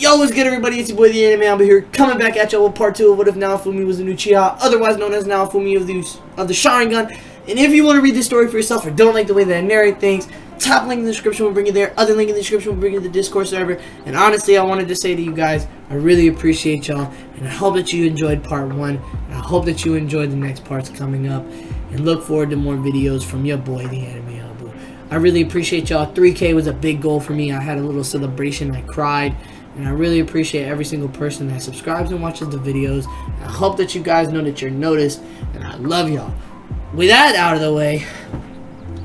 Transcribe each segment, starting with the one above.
Yo, what's good, everybody? It's your boy, the Anime. I'm here coming back at y'all with part 2 of What If Naofumi Was an Uchiha, otherwise known as Naofumi of the Sharingan. And if you want to read this story for yourself or don't like the way that I narrate things, top link in the description will bring you there. Other link in the description will bring you to the Discord server. And honestly, I wanted to say to you guys, I really appreciate y'all. And I hope that you enjoyed part 1. And I hope that you enjoyed the next parts coming up. And look forward to more videos from your boy, the Anime. I really appreciate y'all. 3K was a big goal for me. I had a little celebration. I cried. And I really appreciate every single person that subscribes and watches the videos. I hope that you guys know that you're noticed. And I love y'all. With that out of the way,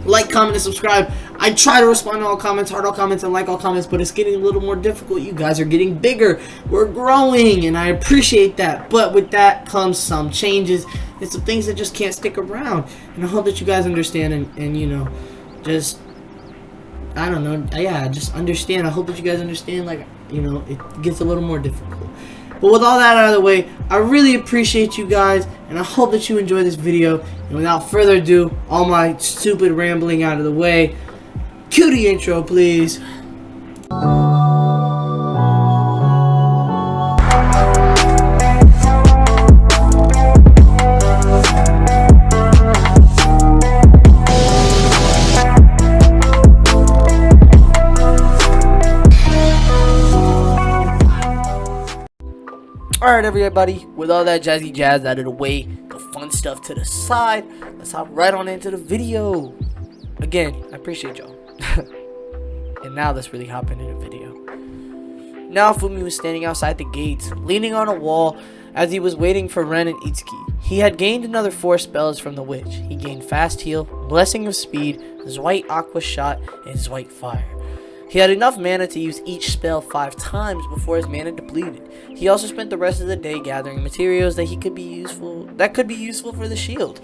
like, comment, and subscribe. I try to respond to all comments, heart all comments, and like all comments, but it's getting a little more difficult. You guys are getting bigger. We're growing, and I appreciate that. But with that comes some changes and some things that just can't stick around. And I hope that you guys understand and you know, just, I don't know, yeah, just understand. I hope that you guys understand, like, you know, it gets a little more difficult. But with all that out of the way, I really appreciate you guys, and I hope that you enjoy this video. And without further ado, all my stupid rambling out of the way, cue the intro, please. Alright, everybody, with all that jazzy jazz out of the way, the fun stuff to the side, let's hop right on into the video. Again, I appreciate y'all. And now let's really hop into the video. Naofumi was standing outside the gates, leaning on a wall as he was waiting for Ren and Itsuki. He had gained another 4 spells from the witch. He gained Fast Heal, Blessing of Speed, his white Aqua Shot, and his white Fire. He had enough mana to use each spell 5 times before his mana depleted. He also spent the rest of the day gathering materials that could be useful for the shield.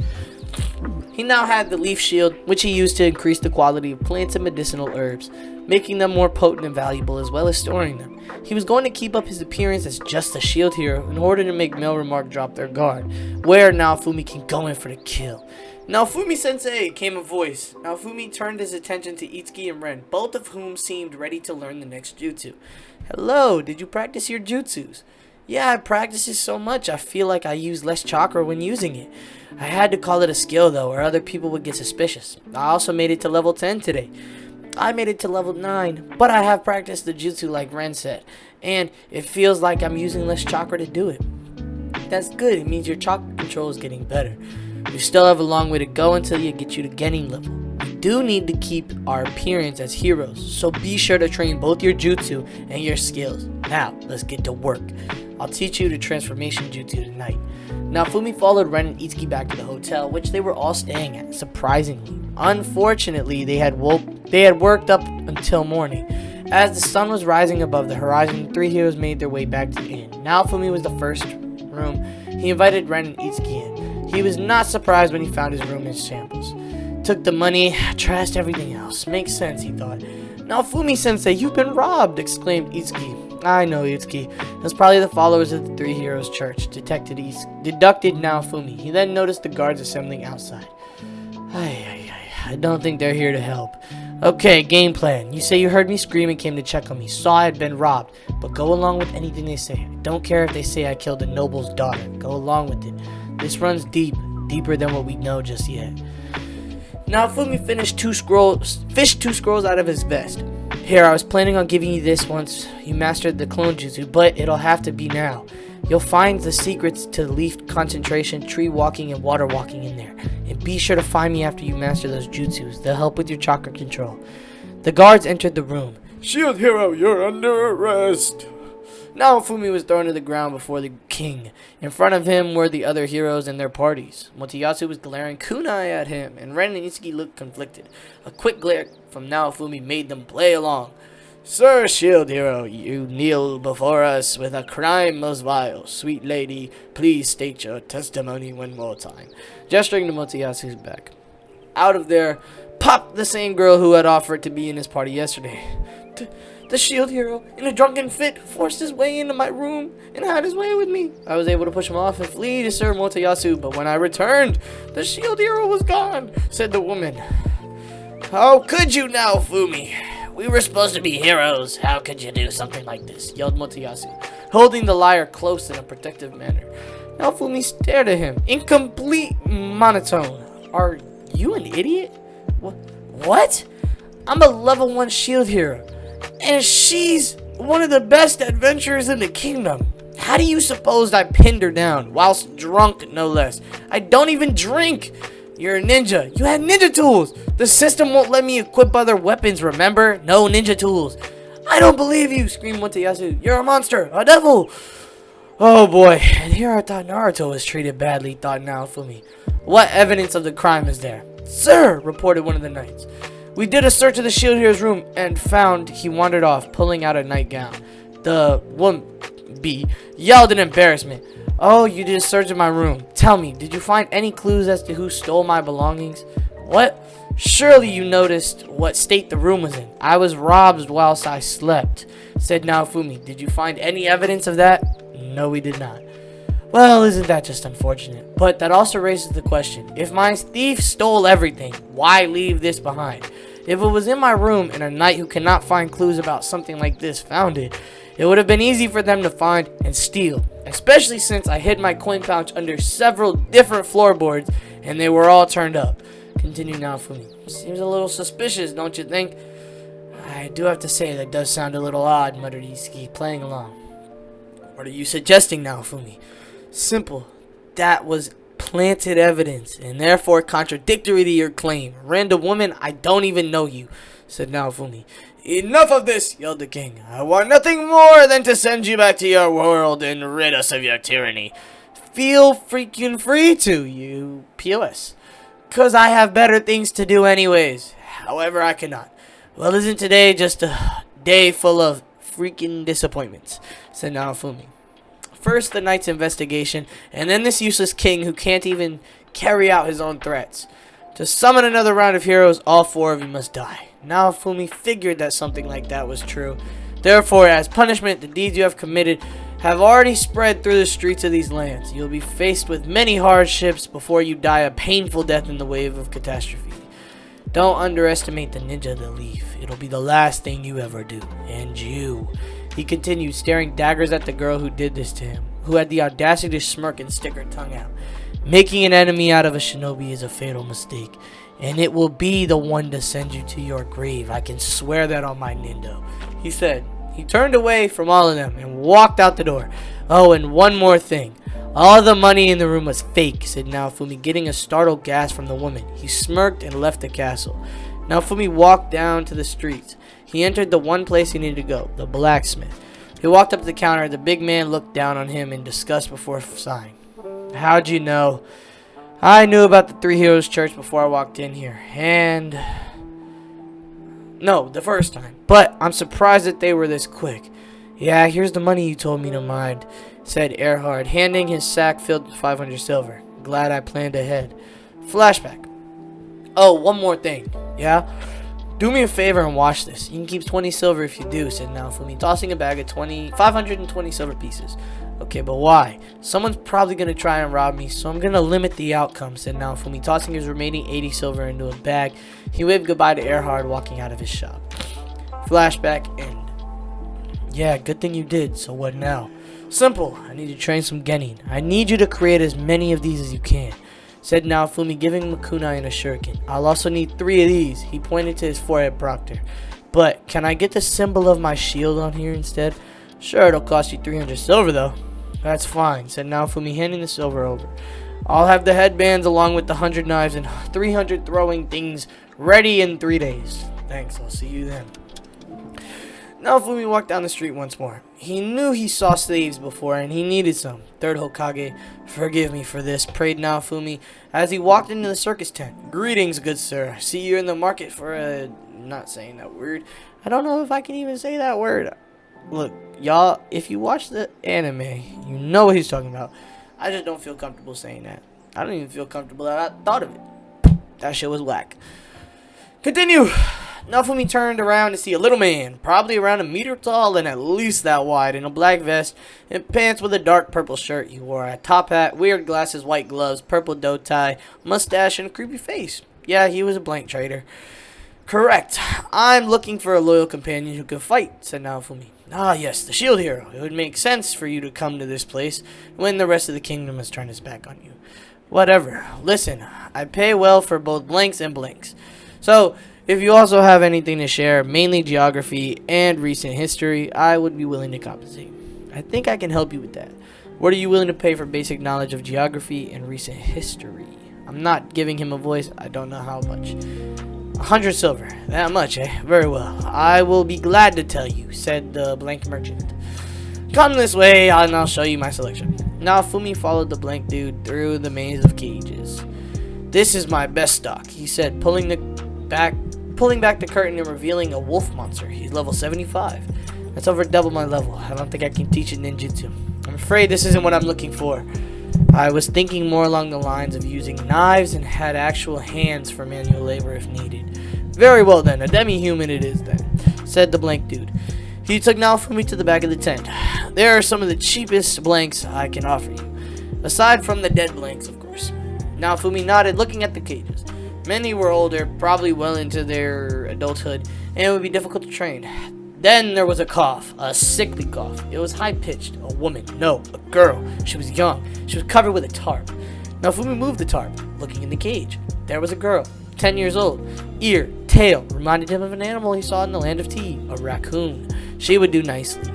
He now had the leaf shield, which he used to increase the quality of plants and medicinal herbs, making them more potent and valuable, as well as storing them. He was going to keep up his appearance as just a shield hero in order to make Mel Remark drop their guard, where Naofumi can go in for the kill. Naofumi sensei, came a voice. Naofumi turned his attention to Itsuki and Ren, both of whom seemed ready to learn the next jutsu. Hello, did you practice your jutsus? Yeah, I practice it so much I feel like I use less chakra when using it. I had to call it a skill though, or other people would get suspicious. I also made it to level 10 today. I made it to level 9, but I have practiced the jutsu like Ren said, and it feels like I'm using less chakra to do it. That's good, it means your chakra control is getting better. You still have a long way to go until you get you to Genin level. We do need to keep our appearance as heroes, so be sure to train both your jutsu and your skills. Now, let's get to work. I'll teach you the transformation jutsu tonight. Naofumi followed Ren and Itsuki back to the hotel, which they were all staying at, surprisingly. Unfortunately, they had worked up until morning. As the sun was rising above the horizon, the 3 heroes made their way back to the inn. Naofumi was the first room. He invited Ren and Itsuki in. He was not surprised when he found his room in shambles. Took the money, trashed everything else. Makes sense, he thought. Naofumi-sensei, you've been robbed, exclaimed Itsuki. I know, Itsuki. It was probably the followers of the 3 Heroes Church, deducted Naofumi. He then noticed the guards assembling outside. I don't think they're here to help. Okay, game plan. You say you heard me scream and came to check on me. Saw I had been robbed, but go along with anything they say. I don't care if they say I killed a noble's daughter. Go along with it. This runs deep, deeper than what we know just yet. Naofumi fished 2 scrolls out of his vest. Here, I was planning on giving you this once you mastered the clone jutsu, but it'll have to be now. You'll find the secrets to leaf concentration, tree walking, and water walking in there. And be sure to find me after you master those jutsus. They'll help with your chakra control. The guards entered the room. Shield hero, you're under arrest. Naofumi was thrown to the ground before the king. In front of him were the other heroes and their parties. Motoyasu was glaring kunai at him, and Ren and Itsuki looked conflicted. A quick glare from Naofumi made them play along. Sir Shield Hero, you kneel before us with a crime most vile. Sweet lady, please state your testimony one more time. Gesturing to Motoyasu's back. Out of there popped the same girl who had offered to be in his party yesterday. The shield hero, in a drunken fit, forced his way into my room and had his way with me. I was able to push him off and flee to Sir Motoyasu, but when I returned, the shield hero was gone, said the woman. How could you, Naofumi? We were supposed to be heroes. How could you do something like this? Yelled Motoyasu, holding the liar close in a protective manner. Naofumi stared at him in complete monotone. Are you an idiot? What? I'm a level 1 shield hero, and she's one of the best adventurers in the kingdom. How do you suppose I pinned her down, whilst drunk no less? I don't even drink. You're a ninja. You had ninja tools. The system won't let me equip other weapons, remember? No ninja tools. I don't believe you, screamed Motoyasu. You're a monster, a devil. Oh boy, and here I thought Naruto was treated badly, thought Naofumi. What evidence of the crime is there? Sir, reported one of the knights. We did a search of the shield hero's room and found he wandered off, pulling out a nightgown. The woman yelled in embarrassment. Oh, you did a search of my room. Tell me, did you find any clues as to who stole my belongings? What? Surely you noticed what state the room was in. I was robbed whilst I slept, said Naofumi. Did you find any evidence of that? No, we did not. Well, isn't that just unfortunate? But that also raises the question. If my thief stole everything, why leave this behind? If it was in my room and a knight who cannot find clues about something like this found it, it would have been easy for them to find and steal. Especially since I hid my coin pouch under several different floorboards and they were all turned up. Continue Naofumi. Seems a little suspicious, don't you think? I do have to say that does sound a little odd, muttered Isuki, playing along. What are you suggesting, Naofumi? Simple. That was planted evidence, and therefore contradictory to your claim. Random woman, I don't even know you, said Naofumi. Enough of this, yelled the king. I want nothing more than to send you back to your world and rid us of your tyranny. Feel freaking free to, you POS. 'Cause I have better things to do anyways. However, I cannot. Well, isn't today just a day full of freaking disappointments, said Naofumi. First the knight's investigation, and then this useless king who can't even carry out his own threats. To summon another round of heroes, all 4 of you must die. Naofumi figured that something like that was true. Therefore, as punishment, the deeds you have committed have already spread through the streets of these lands. You'll be faced with many hardships before you die a painful death in the wave of catastrophe. Don't underestimate the ninja the leaf. It'll be the last thing you ever do. And you. He continued, staring daggers at the girl who did this to him, who had the audacity to smirk and stick her tongue out. Making an enemy out of a shinobi is a fatal mistake, and it will be the one to send you to your grave. I can swear that on my nindo, he said. He turned away from all of them and walked out the door. Oh, and one more thing. All the money in the room was fake, said Naofumi, getting a startled gasp from the woman. He smirked and left the castle. Naofumi walked down to the streets. He entered the one place he needed to go, the blacksmith. He walked up to the counter. The big man looked down on him in disgust before sighing. How'd you know? I knew about the Three Heroes Church before I walked in here. And... no, the first time. But I'm surprised that they were this quick. Yeah, here's the money you told me to mind, said Erhard, handing his sack filled with 500 silver. Glad I planned ahead. Flashback. Oh, one more thing. Yeah? Do me a favor and watch this. You can keep 20 silver if you do, said Naofumi, tossing a bag of 520 silver pieces. Okay, but why? Someone's probably going to try and rob me, so I'm going to limit the outcome, said Naofumi, tossing his remaining 80 silver into a bag. He waved goodbye to Erhard, walking out of his shop. Flashback end. Yeah, good thing you did, so what now? Simple. I need to train some genin. I need you to create as many of these as you can, said Naofumi, giving him a kunai and a shuriken. I'll also need 3 of these. He pointed to his forehead proctor. But can I get the symbol of my shield on here instead? Sure, it'll cost you 300 silver though. That's fine, said Naofumi, handing the silver over. I'll have the headbands along with the 100 knives and 300 throwing things ready in 3 days. Thanks, I'll see you then. Naofumi walked down the street once more. He knew he saw slaves before and he needed some. Third Hokage, forgive me for this, prayed Naofumi as he walked into the circus tent. Greetings, good sir. I see you're in the market for a... not saying that word. I don't know if I can even say that word. Look, y'all, if you watch the anime, you know what he's talking about. I just don't feel comfortable saying that. I don't even feel comfortable that I thought of it. That shit was whack. Continue. Naofumi turned around to see a little man, probably around a meter tall and at least that wide, in a black vest and pants with a dark purple shirt. He wore a top hat, weird glasses, white gloves, purple bow tie, mustache, and a creepy face. Yeah, he was a blank trader. Correct. I'm looking for a loyal companion who can fight, said Naofumi. Ah, yes, the shield hero. It would make sense for you to come to this place when the rest of the kingdom has turned its back on you. Whatever. Listen, I pay well for both blanks and blanks. So, if you also have anything to share, mainly geography and recent history, I would be willing to compensate. I think I can help you with that. What are you willing to pay for basic knowledge of geography and recent history? I'm not giving him a voice. I don't know how much. 100 silver. That much, eh? Very well. I will be glad to tell you, said the blank merchant. Come this way, and I'll show you my selection. Naofumi followed the blank dude through the maze of cages. This is my best stock, he said, pulling back the curtain and revealing a wolf monster. He's level 75. That's over double my level. I don't think I can teach it ninjutsu. I'm afraid this isn't what I'm looking for. I was thinking more along the lines of using knives and had actual hands for manual labor if needed. Very well then, a demi-human it is then, said the blank dude. He took Naofumi to the back of the tent. There are some of the cheapest blanks I can offer you. Aside from the dead blanks, of course. Naofumi nodded, looking at the cages. Many were older, probably well into their adulthood, and it would be difficult to train. Then there was a cough, a sickly cough. It was high-pitched. A woman, no, a girl. She was young. She was covered with a tarp. Naofumi moved the tarp, looking in the cage. There was a girl, 10 years old. Ear, tail, reminded him of an animal he saw in the land of tea, a raccoon. She would do nicely.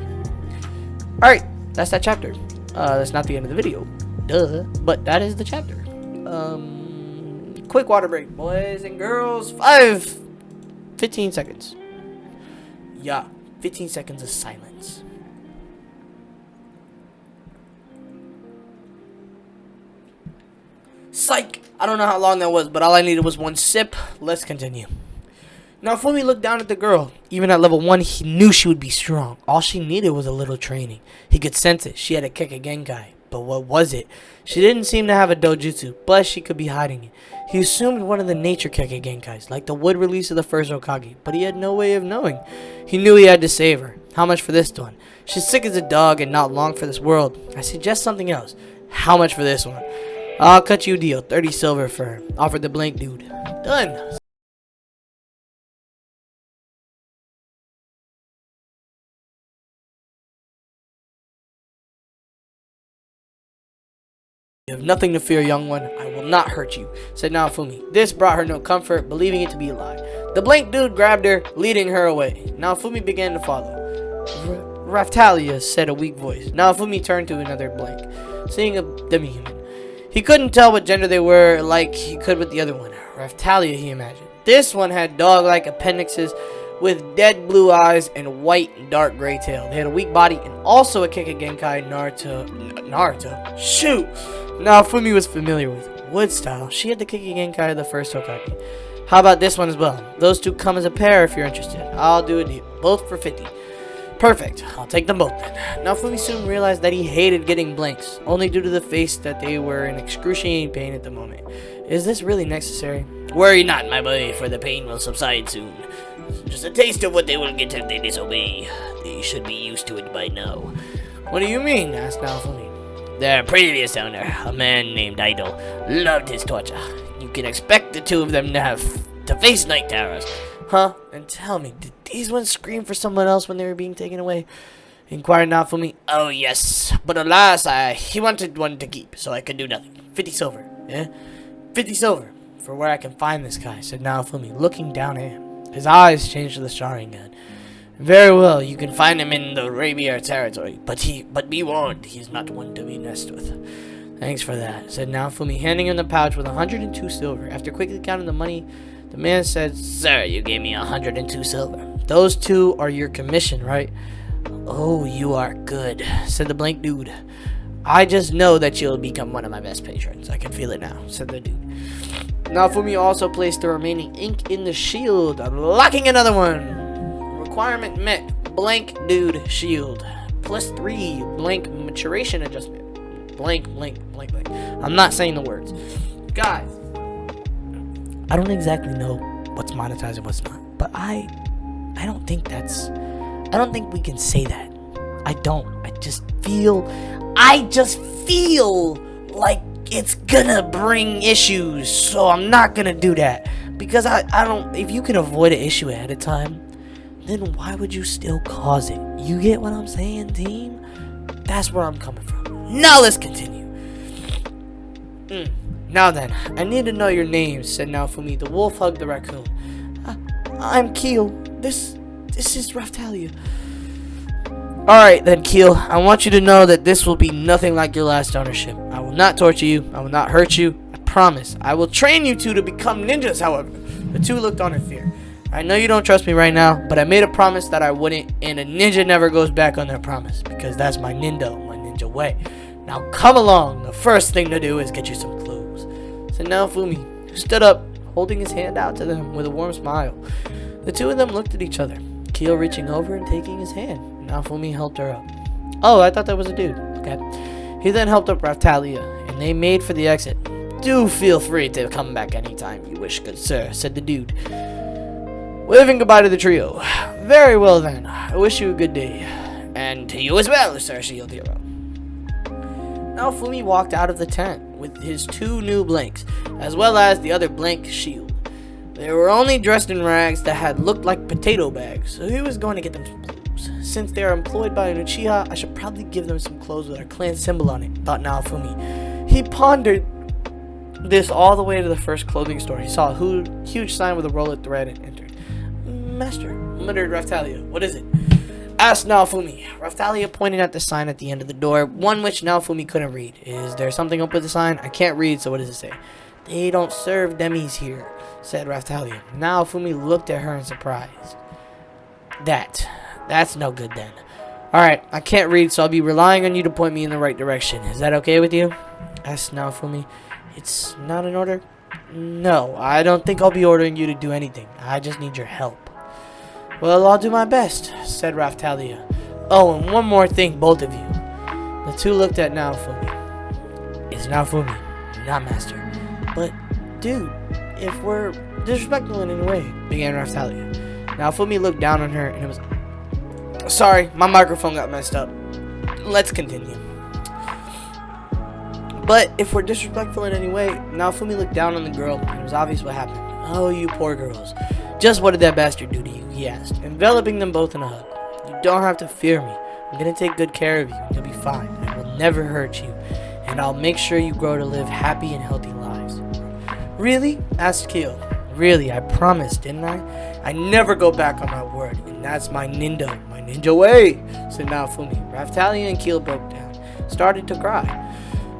Alright, that's that chapter. That's not the end of the video. Duh. But that is the chapter. Quick water break, boys and girls. 15 seconds. Yeah, 15 seconds of silence. Psych! I don't know how long that was, but all I needed was one sip. Let's continue. Naofumi looked down at the girl. Even at level 1, he knew she would be strong. All she needed was a little training. He could sense it. She had a Keke Genkai. But what was it? She didn't seem to have a dojutsu, but she could be hiding it. He assumed one of the nature Keke Genkais, like the wood release of the first Hokage, but he had no way of knowing. He knew he had to save her. How much for this one? She's sick as a dog and not long for this world. I suggest something else. How much for this one? I'll cut you a deal. 30 silver for her, offered the blank dude. Done. You have nothing to fear, young one. I will not hurt you, said Naofumi. This brought her no comfort, believing it to be a lie. The blank dude grabbed her, leading her away. Naofumi began to follow. Raphtalia, said a weak voice. Naofumi turned to another blank, seeing a demi-human. He couldn't tell what gender they were like he could with the other one. Raphtalia, he imagined. This one had dog-like appendixes with dead blue eyes and white dark gray tail. They had a weak body and also a Keke Genkai Naruto. Shoot! Naofumi was familiar with wood style. She had the Keke Genkai of the first Hokage. How about this one as well? Those two come as a pair if you're interested. I'll do a deal. Both for 50. Perfect. I'll take them both then. Naofumi soon realized that he hated getting blanks, only due to the face that they were in excruciating pain at the moment. Is this really necessary? Worry not, my boy, for the pain will subside soon. Just a taste of what they will get if they disobey. They should be used to it by now. What do you mean? Asked Naofumi. Their previous owner, a man named Idol, loved his torture. You can expect the two of them to face night terrors. Huh? And tell me, did these ones scream for someone else when they were being taken away? Inquired Naofumi. Oh, yes. But alas, he wanted one to keep, so I could do nothing. 50 silver. Yeah? 50 silver for where I can find this guy, said Naofumi, looking down at him. His eyes changed to the Sharingan. Very well, you can find him in the Arabia territory, but be warned, he's not one to be messed with. Thanks for that, said Naofumi, handing him the pouch with 102 silver. After quickly counting the money, the man said, Sir, you gave me 102 silver. Those two are your commission, right? Oh, you are good, said the blank dude. I just know that you'll become one of my best patrons. I can feel it now, said the dude. Naofumi also placed the remaining ink in the shield, unlocking another one. Requirement met. Blank dude shield. +3 blank maturation adjustment. Blank. I'm not saying the words. Guys, I don't exactly know what's monetized and what's not, but I don't think we can say that. I just feel like it's gonna bring issues, so I'm not gonna do that. Because I don't, if you can avoid an issue ahead of time, then why would you still cause it? You get what I'm saying, team? That's where I'm coming from. Now let's continue. Now then, I need to know your names, said Naofumi. The wolf hugged the raccoon. I'm Keel. This is Raphtalia. Alright then, Keel. I want you to know that this will be nothing like your last ownership. I will not torture you. I will not hurt you. I promise. I will train you two to become ninjas, however. The two looked on in fear. I know you don't trust me right now, but I made a promise that I wouldn't, and a ninja never goes back on their promise, because that's my ninja way. Now come along. The first thing to do is get you some clothes. So Naofumi stood up, holding his hand out to them with a warm smile. The two of them looked at each other, Keel reaching over and taking his hand. Naofumi helped her up. Oh, I thought that was a dude. Okay. He then helped up Raphtalia, and they made for the exit. Do feel free to come back anytime you wish, good sir, said the dude, waving goodbye to the trio. Very well then. I wish you a good day. And to you as well, Sir Shield Hero. Naofumi walked out of the tent with his 2 new blanks, as well as the other blank shield. They were only dressed in rags that had looked like potato bags, so he was going to get them some clothes. Since they are employed by an Uchiha, I should probably give them some clothes with our clan symbol on it, thought Naofumi. He pondered this all the way to the first clothing store. He saw a huge sign with a roll of thread and entered. Master, muttered Raphtalia. What is it? Asked Naofumi. Raphtalia pointed at the sign at the end of the door, one which Naofumi couldn't read. Is there something up with the sign? I can't read, so what does it say? They don't serve demis here, said Raphtalia. Naofumi looked at her in surprise. That's no good then. Alright, I can't read, so I'll be relying on you to point me in the right direction. Is that okay with you? Asked Naofumi. It's not an order? No, I don't think I'll be ordering you to do anything. I just need your help. Well, I'll do my best, said Raphtalia. Oh, and one more thing, both of you. The two looked at Naofumi. It's Naofumi, not Master. But, dude, if we're disrespectful in any way, began Raphtalia. Naofumi looked down on her, and it was... Sorry, my microphone got messed up. Let's continue. But if we're disrespectful in any way, Naofumi looked down on the girl, and it was obvious what happened. Oh, you poor girls. Just what did that bastard do to you? He asked, enveloping them both in a hug. You don't have to fear me. I'm going to take good care of you, and you'll be fine. I will never hurt you, and I'll make sure you grow to live happy and healthy lives. Really? Asked Keel. Really, I promised, didn't I? I never go back on my word, and that's my ninja way, said Naofumi. Raphtalia and Keel broke down, started to cry.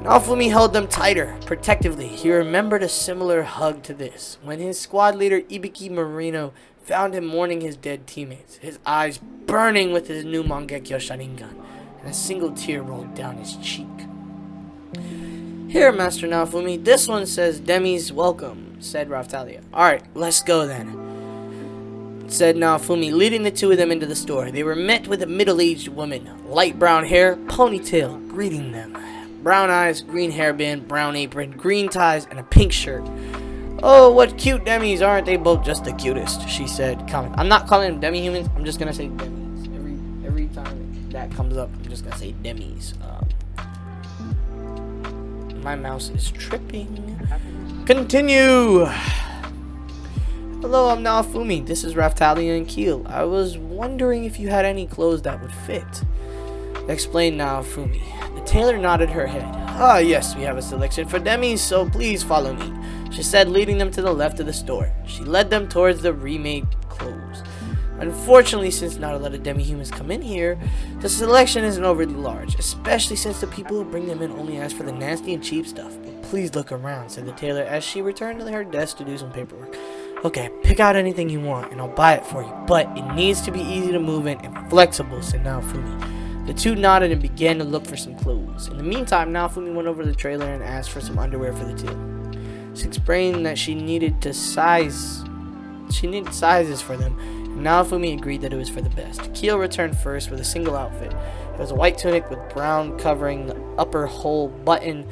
Naofumi held them tighter, protectively. He remembered a similar hug to this, when his squad leader Ibiki Marino found him mourning his dead teammates, his eyes burning with his new Mangekyo Sharingan, and a single tear rolled down his cheek. Here, Master Naofumi, this one says Demi's welcome, said Raphtalia. Alright, let's go then, said Naofumi, leading the two of them into the store. They were met with a middle-aged woman, light brown hair, ponytail, greeting them. Brown eyes, green hairband, brown apron, green ties, and a pink shirt. Oh, what cute demis, aren't they both just the cutest, she said, comment. I'm not calling them demi-humans, I'm just gonna say demis. Every time that comes up, I'm just gonna say demis. My mouse is tripping. Continue! Hello, I'm Naofumi. This is Raphtalia and Keel. I was wondering if you had any clothes that would fit, explained Naofumi. The tailor nodded her head. Ah, yes, we have a selection for demis, so please follow me, she said, leading them to the left of the store. She led them towards the remade clothes. Unfortunately, since not a lot of demi-humans come in here, the selection isn't overly large, especially since the people who bring them in only ask for the nasty and cheap stuff. But please look around, said the tailor as she returned to her desk to do some paperwork. Okay, pick out anything you want, and I'll buy it for you, but it needs to be easy to move in and flexible, said Naofumi. The two nodded and began to look for some clothes. In the meantime, Naofumi went over to the trailer and asked for some underwear for the two. She explained that she needed sizes for them, and Naofumi agreed that it was for the best. Keel returned first with a single outfit. It was a white tunic with brown covering the upper hole button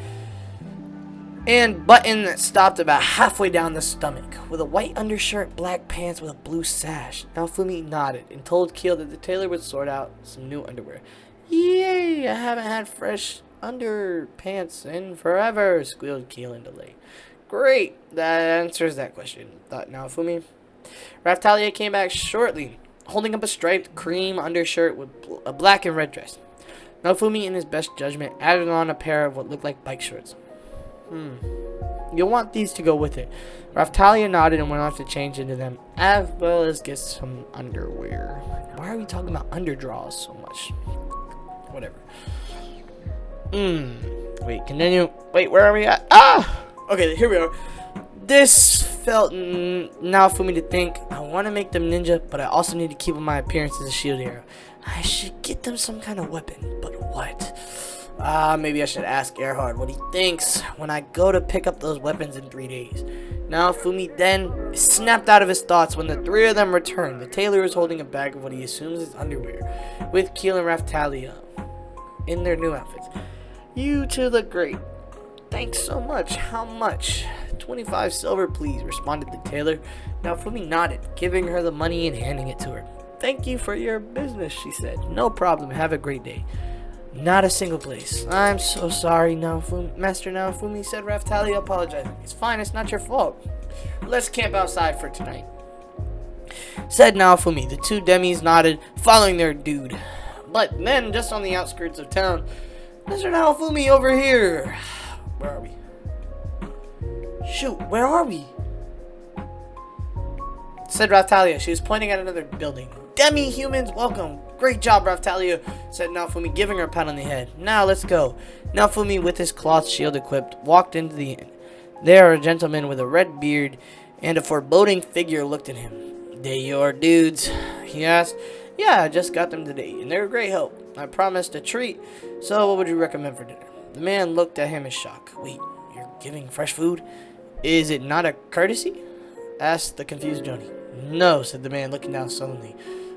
that stopped about halfway down the stomach, with a white undershirt, black pants with a blue sash. Naofumi nodded and told Keel that the tailor would sort out some new underwear. Yay, I haven't had fresh underpants in forever, squealed Keel in delay. Great, that answers that question, thought Naofumi. Raphtalia came back shortly, holding up a striped cream undershirt with a black and red dress. Naofumi, in his best judgment, added on a pair of what looked like bike shorts. You'll want these to go with it. Raphtalia nodded and went off to change into them, as well as get some underwear. Why are we talking about underdraws so much? Whatever. Wait, continue. Wait, where are we at? Okay, here we are. This felt now for me to think, I want to make them ninja, but I also need to keep my appearance as a shield hero. I should get them some kind of weapon, but what? Maybe I should ask Erhard what he thinks when I go to pick up those weapons in 3 days. Now Fumi then snapped out of his thoughts when the three of them returned. The tailor was holding a bag of what he assumes is underwear, with Keel and Raphtalia in their new outfits. You two look great. Thanks so much. How much? 25 silver, please, responded the tailor. Now Fumi nodded, giving her the money and handing it to her. Thank you for your business, she said. No problem. Have a great day. Not a single place. I'm so sorry, Master Naofumi, said Raphtalia, apologizing. It's fine, it's not your fault. Let's camp outside for tonight, said Naofumi. The two demis nodded, following their dude. But then, just on the outskirts of town, Mr. Naofumi, over here. Where are we? Shoot, where are we? Said Raphtalia. She was pointing at another building. Demi-humans, welcome. Great job, Raphtalia, said Naofumi, giving her a pat on the head. Now, let's go. Naofumi, with his cloth shield equipped, walked into the inn. There, a gentleman with a red beard and a foreboding figure looked at him. They your dudes? He asked. Yeah, I just got them today, and they're a great help. I promised a treat, so what would you recommend for dinner? The man looked at him in shock. Wait, you're giving fresh food? Is it not a courtesy? Asked the confused Joni. No, said the man, looking down sullenly.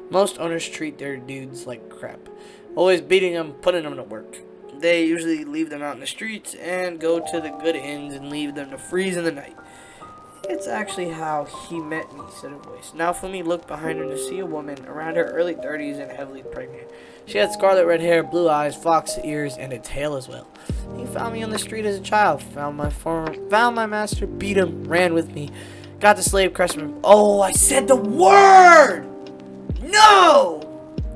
Most owners treat their dudes like crap, always beating them, putting them to work. They usually leave them out in the streets and go to the good inns and leave them to freeze in the night. It's actually how he met me, said a voice. Now Fumi looked behind her to see a woman around her early 30s and heavily pregnant. She had scarlet red hair, blue eyes, fox ears, and a tail as well. He found me on the street as a child, found my master, beat him, ran with me, got the slave craftsman. Oh, I said the word! No!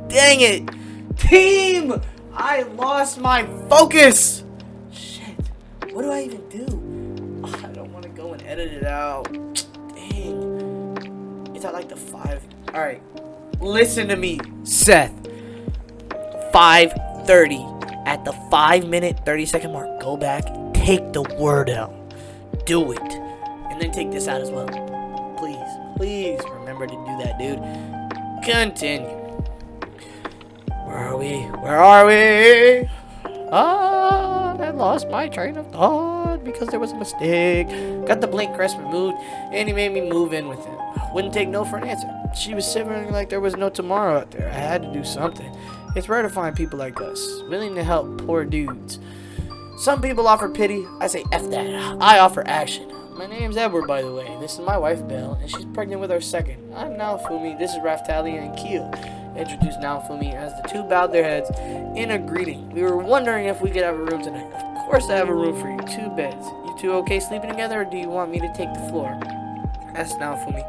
Dang it! Team! I lost my focus! Shit. What do I even do? Oh, I don't want to go and edit it out. Dang. It's at like the 5. Alright. Listen to me, Seth. 5:30. At the 5-minute, 30-second mark, go back, take the word out. Do it. And then take this out as well. Please remember to do that, dude. Continue. Where are we? I lost my train of thought because there was a mistake. Got the blink crest removed, and he made me move in with him. Wouldn't take no for an answer. She was shivering like there was no tomorrow out there. I had to do something. It's rare to find people like us, willing to help poor dudes. Some people offer pity. I say F that. I offer action. My name's Edward, by the way. This is my wife, Belle, and she's pregnant with our second. I'm Naofumi. This is Raphtalia and Keel. Introduced Naofumi as the two bowed their heads in a greeting. We were wondering if we could have a room tonight. Of course I have a room for you. 2 beds. You two okay sleeping together, or do you want me to take the floor? Asked Naofumi.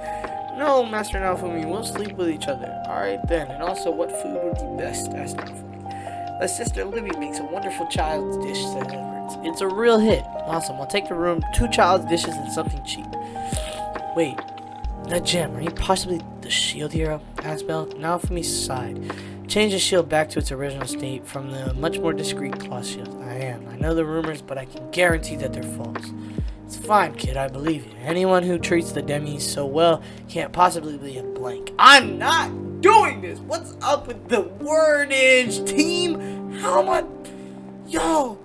No, Master Naofumi, we'll sleep with each other. Alright then, and also what food would be best? Asked Naofumi. My sister Libby makes a wonderful child's dish, said Edward. It's a real hit. Awesome. I'll take the room, 2 child's dishes, and something cheap. Wait, that gem, are you possibly the shield hero? Asked Belle. Naofumi sighed. Change the shield back to its original state from the much more discreet cloth shield. I am. I know the rumors, but I can guarantee that they're false. It's fine, kid. I believe you. Anyone who treats the demis so well can't possibly be a blank. I'm not doing this. What's up with the wordage, team? How am I? Yo.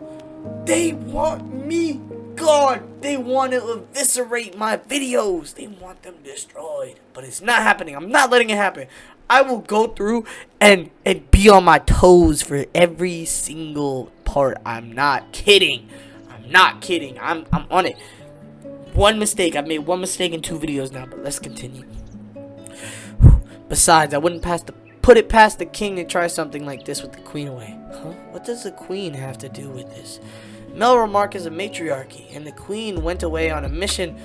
They want me gone. They want to eviscerate my videos. They want them destroyed. But it's not happening. I'm not letting it happen. I will go through and be on my toes for every single part. I'm not kidding. I'm not kidding. I'm on it. One mistake. I've made one mistake in 2 videos now, but let's continue. Besides, I wouldn't put it past the king to try something like this with the queen away. Huh? What does the queen have to do with this? Melromark is a matriarchy, and the queen went away on a mission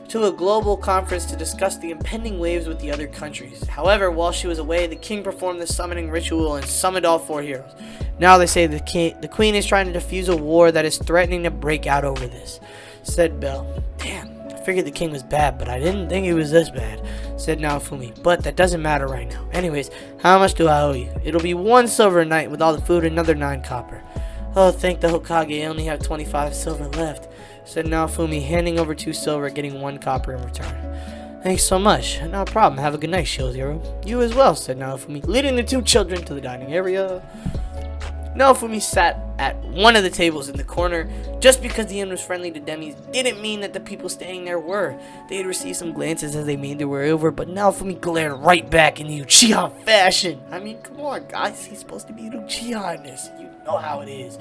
to a global conference to discuss the impending waves with the other countries. However, while she was away, the king performed the summoning ritual and summoned all 4 heroes. Now they say the queen is trying to defuse a war that is threatening to break out over this, said Belle. Damn, I figured the king was bad, but I didn't think he was this bad, said Naofumi. But that doesn't matter right now. Anyways, how much do I owe you? It'll be 1 silver a night with all the food and another 9 copper. Oh, thank the Hokage, I only have 25 silver left, said Naofumi, handing over 2 silver, getting 1 copper in return. Thanks so much. No problem. Have a good night, Shield Hero. You as well, said Naofumi, leading the 2 children to the dining area. Naofumi sat at one of the tables in the corner. Just because the inn was friendly to demis didn't mean that the people staying there were. They had received some glances as they made their way over, but Naofumi glared right back in the Uchiha fashion. I mean, come on, guys. He's supposed to be an Uchiha in this. You know how it is.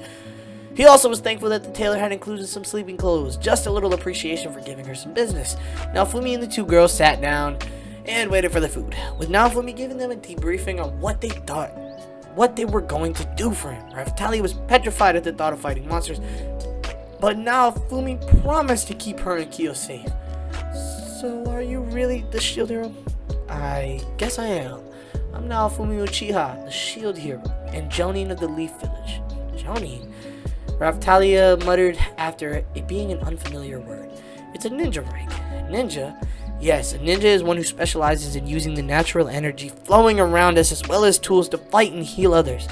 He also was thankful that the tailor had included some sleeping clothes. Just a little appreciation for giving her some business. Naofumi and the 2 girls sat down and waited for the food, with Naofumi giving them a debriefing on what they thought, what they were going to do for him. Raphtalia was petrified at the thought of fighting monsters, but Naofumi promised to keep her and Keel safe. So are you really the shield hero? I guess I am. I'm Naofumi Uchiha, the shield hero, and Jonin of the Leaf Village. Jonin? Raphtalia muttered after it being an unfamiliar word. It's a ninja rank. Ninja? Yes, a ninja is one who specializes in using the natural energy flowing around us as well as tools to fight and heal others.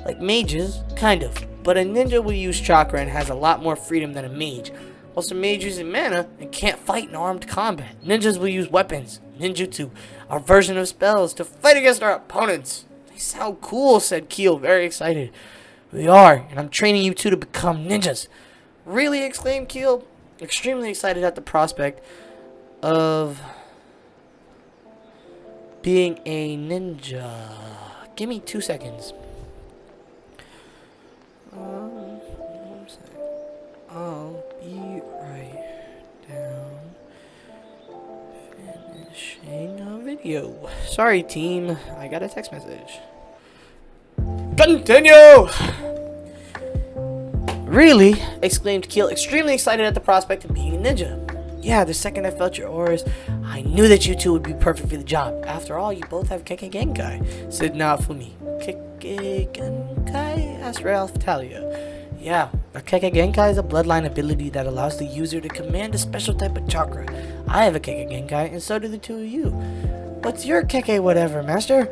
Like mages, kind of. But a ninja will use chakra and has a lot more freedom than a mage. Whilst a mage uses mana and can't fight in armed combat. Ninjas will use weapons, ninjutsu, our version of spells, to fight against our opponents. They sound cool, said Keel, very excited. We are, and I'm training you 2 to become ninjas. Really? Exclaimed Keel, extremely excited at the prospect of being a ninja. Give me 2 seconds. I'll be right down. Finishing a video. Sorry, team. I got a text message. Continue! Really? Exclaimed Keel, extremely excited at the prospect of being a ninja. Yeah, the second I felt your auras, I knew that you 2 would be perfect for the job. After all, you both have Kekkei Genkai, said Naofumi. Kekkei Genkai? Asked Raphtalia. Yeah, a Kekkei Genkai is a bloodline ability that allows the user to command a special type of chakra. I have a Kekkei Genkai, and so do the 2 of you. What's your Kekkei whatever, master?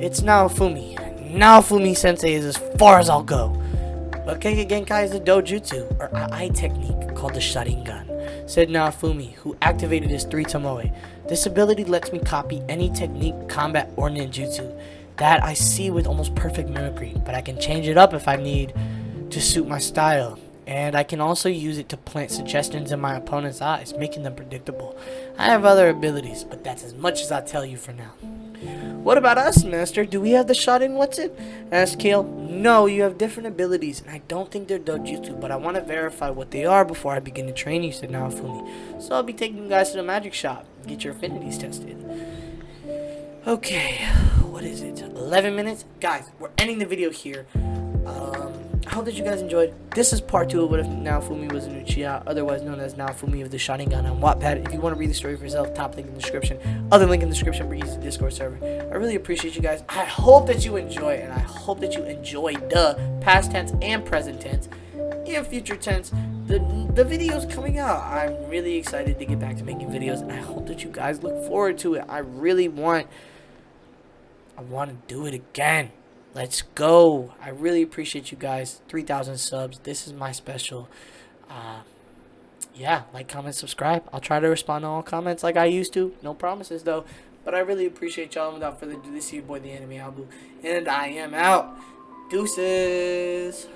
It's Naofumi. Naofumi sensei is as far as I'll go. But Kekkei Genkai is a dojutsu, or eye technique, called the Sharingan, said Naofumi, who activated his 3 tomoe. This ability lets me copy any technique, combat, or ninjutsu that I see with almost perfect mimicry, but I can change it up if I need to suit my style. And I can also use it to plant suggestions in my opponent's eyes, making them predictable. I have other abilities, but that's as much as I'll tell you for now. What about us, master? Do we have the shot in what's it? Asked Keel. No, you have different abilities, and I don't think they're dojutsu, but I want to verify what they are before I begin to train you, said Naofumi. So I'll be taking you guys to the magic shop, get your affinities tested. Okay, what is it? 11 minutes? Guys, we're ending the video here. I hope that you guys enjoyed. This is part 2 of what if Naofumi was an Uchiha, otherwise known as Naofumi of the Sharingan on Wattpad. If you want to read the story for yourself, top link in the description. Other link in the description for easy Discord server. I really appreciate you guys. I hope that you enjoy, and I hope that you enjoyed the past tense and present tense and future tense. The videos coming out. I'm really excited to get back to making videos, and I hope that you guys look forward to it. I want to do it again. Let's go. I really appreciate you guys. 3,000 subs. This is my special. Yeah, like, comment, subscribe. I'll try to respond to all comments like I used to. No promises, though. But I really appreciate y'all. Without further ado, this is your boy, the Anime Albu. And I am out. Deuces.